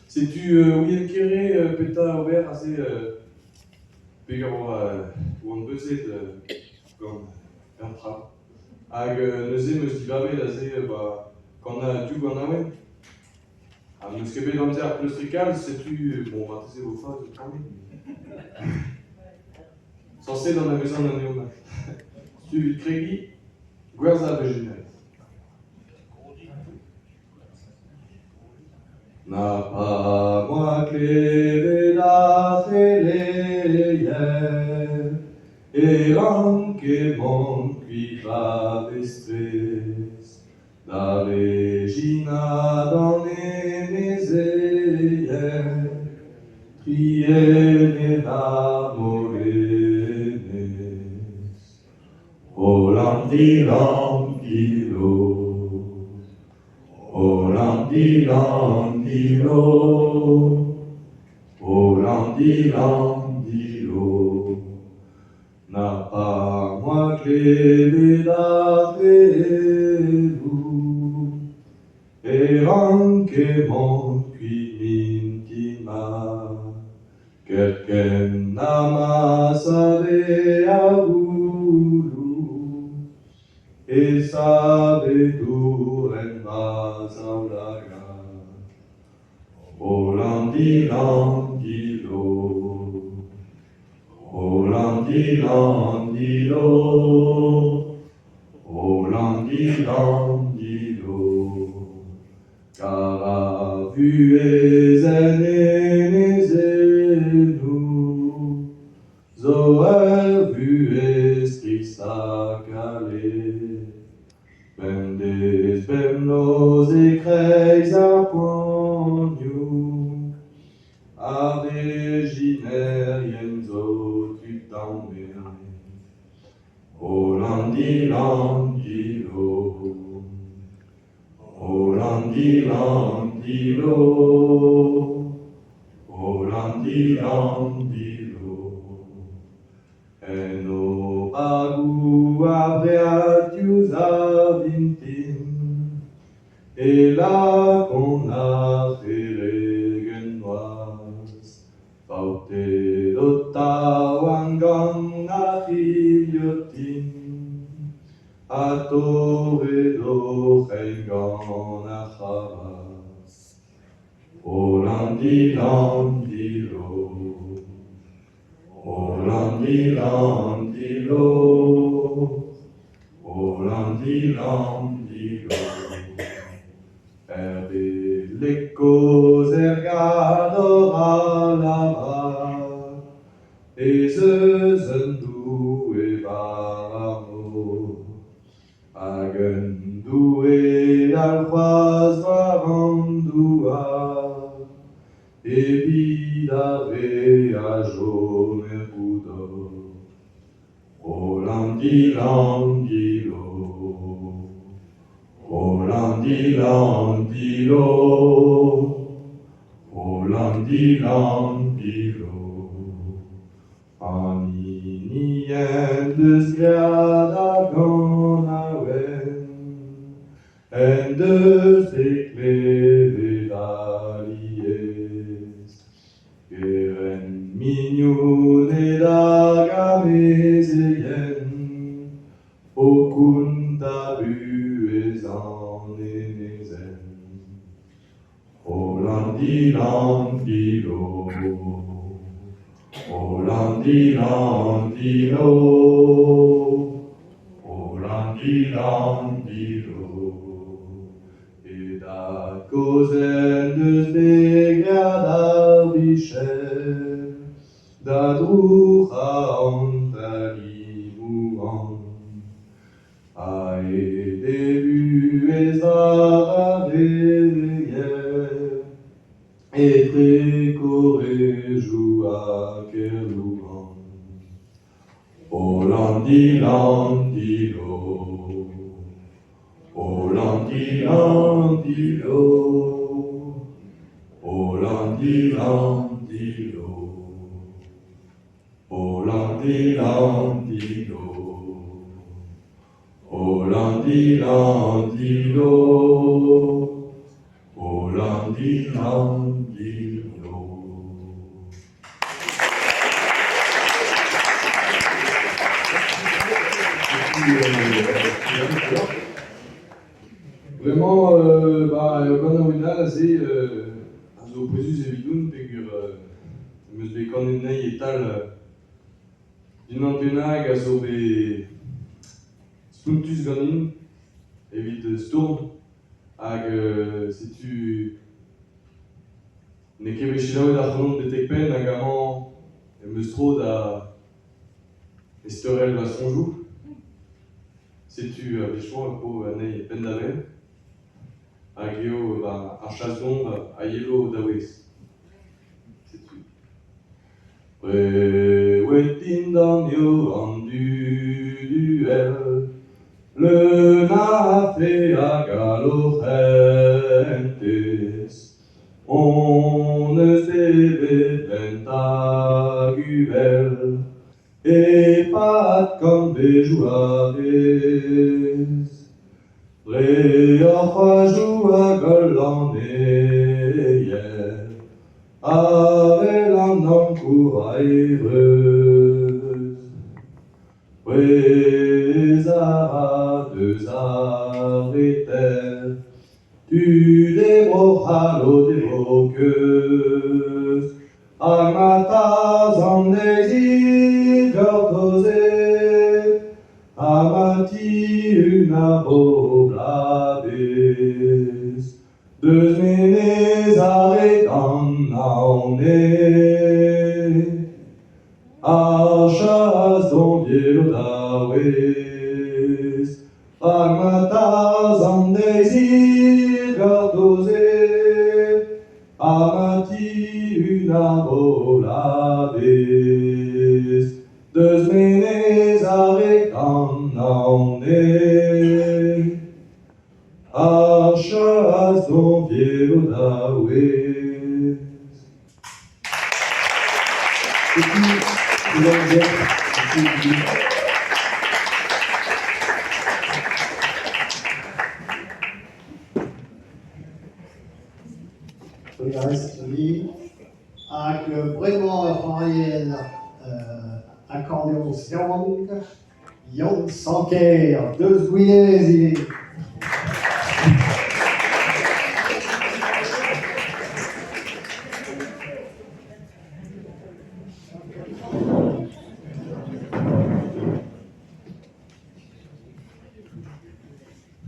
Sais-tu où il kere peta ober assez pegar oan bezet gant Bertram hag neuze meus divavet aze quand a du gant awen meus kebet amzer pleustrikal sais-tu bon va tese vo fa zo prame censé dans la maison d'un néomat tu vid kregi gwerza vegenel n'a pas moi clé la feleyer et anche mon qui va vestres la regina dans les meseyer trier enamorenes Olandilondilo Olandilondilo Olandilondilo n'a pas moi clé da felu e anche mon qui m'intima quelqu'un n'amassade a voulu e sabe tu en masaulaga Olandilondilo Olandilondilo Olandilondilo car a vu nous Zoer vu estrisa calé Mendes bemnos e creis a pognio a reginerien zo tutambe Olandilondilo Olandilondilo Olandilondilo en o pagu abriatius a vintin e la con a feregen noas paute dottawangan a filiotin a tore do chengan a chavas Olandilondilo Olandilondilo Olandilondilo Erbe l'ecos ergador a lava e zeuzendu e varamo agendu e alquas varandua e vidare a jomer budo Olandilondilo Olandilondilo Olandilondilo Aninien deus grada gant awen en deus ekleve d'alies Eren mignon e da gamezeien o kunta buezan enezen Olandilondilo Olandilondilo Olandilondilo et da causen deus begrad bichel da drucha antali mouan a e debu ez a et trecore joua kerlouan Olandilondilo Olandilondilo Olandilondilo Olandilondilo landi landilo, oh landi landilo. Vraiment, gana c'est azo poezus evidoun pegur meus bet kanet nahi etal d'un antenag azo bet spuntus ganin evit storm hag setu ne ket bet chilaoet ar c'honon betek pen hag amañ meus tro da esterel va sonjou setu bechman po anei pen da vel hag eo ar chas d'ombre a yelo daouez. Setu. Wetin dan yo an duel, le nafe a galocentes, on eus evet pentaguel, e pat gant bejoarez. Reoc'h oazhou a gol an eier, avel an ankour a evreuz. Ouez a deus ar eter, tu debroc'halo debrokeuz, hag mataz an eizir gortozet, ha mati una boblabez, deus menez aret an naone, ar chas don dielo daouez, hag mataz an eizir gortozet, ha mati una boblabez, deus menez aret an naone, ar chas don dielo daouez. Hag bremañ ur c'hoariel accordéon Sion, Yann Sanker, deus gouiez